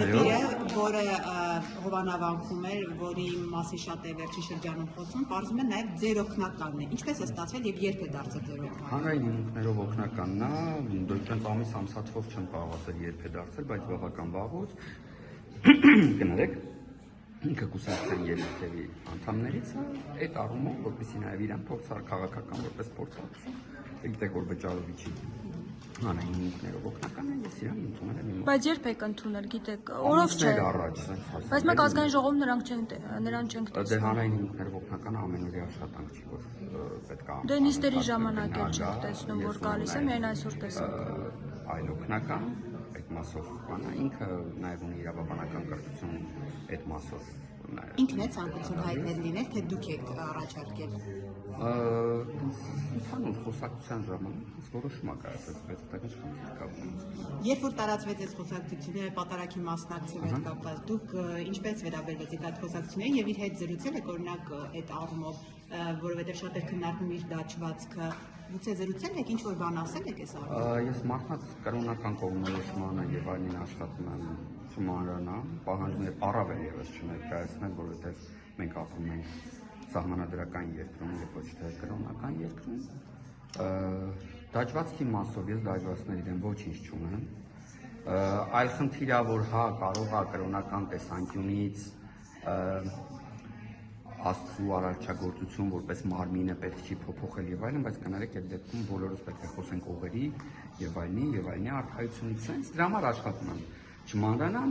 Դեպիրը, որը հովանավանքում էր, որի մասի շատ է վերջի շրջանում խոսում, պարզվում է նաև ձեր օգնականն է։ Ինչպես է ստացվել եւ երբ է դարձել ձեր օգնական։ Հանրային հիմունքներով օգնականն է, դուք ամիս ամսաթվով չեմ կարող ասել երբ է դարձել, բայց բավական վաղուց կներեք, ինքը կուսակցության երեքերի անդամներից է, այդ առումով, որպեսզի նաև իրան քաղաքական որպես փորձարկություն, գիտեք որ վճարովիչի հանրային հիմունքներով օգնական է, ես իրան ընդունել եմ։ Բայց երբ եք ընդունել, գիտեք, օրով չէ։ Բայց մեկ ազգային ժողովում նրան չենք տեսնում։ Դե հանրային հիմունքներով օգնականը ամենօրյա աշխատանք չի, որ պետք է։ Դե նիստերի ժամանակ էլ չենք տեսնում, որ գալիս է, միայն այսօր տեսանք։ Այլ օգնական այդ մասով բանը ինքը նաև ունի իրավաբանական կրթություն այդ մասով ինքն է ցանկություն հայտնել լինել, թե դուք եք առաջարկել։ Ընդհանուր խոսակցության ժամանակ որոշում ա կայացած, բայց դա ինչ կապ։ Երբ որ տարածվեց այս խոսակցությունը, պատարագի մասնակցելու հետ կապված, դուք ինչպես վերաբերվեցիք այդ խոսակցություններին եւ իր հետ զրուցել եք օրինակ այդ առումով, որովհետեւ շատ էր քննարկվում իր դաջվածքը, գուցե զրուցել եք, ինչ որ բան ասել եք այս առումով։ Ես մարդկանց կրոնական կողմնորոշմանը եւ այլն աշխատում եմ չմանրանամ, պահանջում եմ առավել եւս չներկայացնել, որովհետեւ մենք ապրում ենք սահմանադրական երկրում եւ ոչ թե կրոնական երկրում։ Դաջվածքի մասով ես դաջվածների դեմ ոչինչ չունեմ։ Այլ խնդիր է, որ հա կարող է կրոնական տեսանկյունից Աստծու արարչագործություն որպես մարմինը պետք չի փոփոխել եւ այլն, բայց կներեք այդ դեպքում բոլորս պետք է խոսենք ուղերի եւ այլնի արխայությունից, դրա համար աշխատում եմ չմանրանամ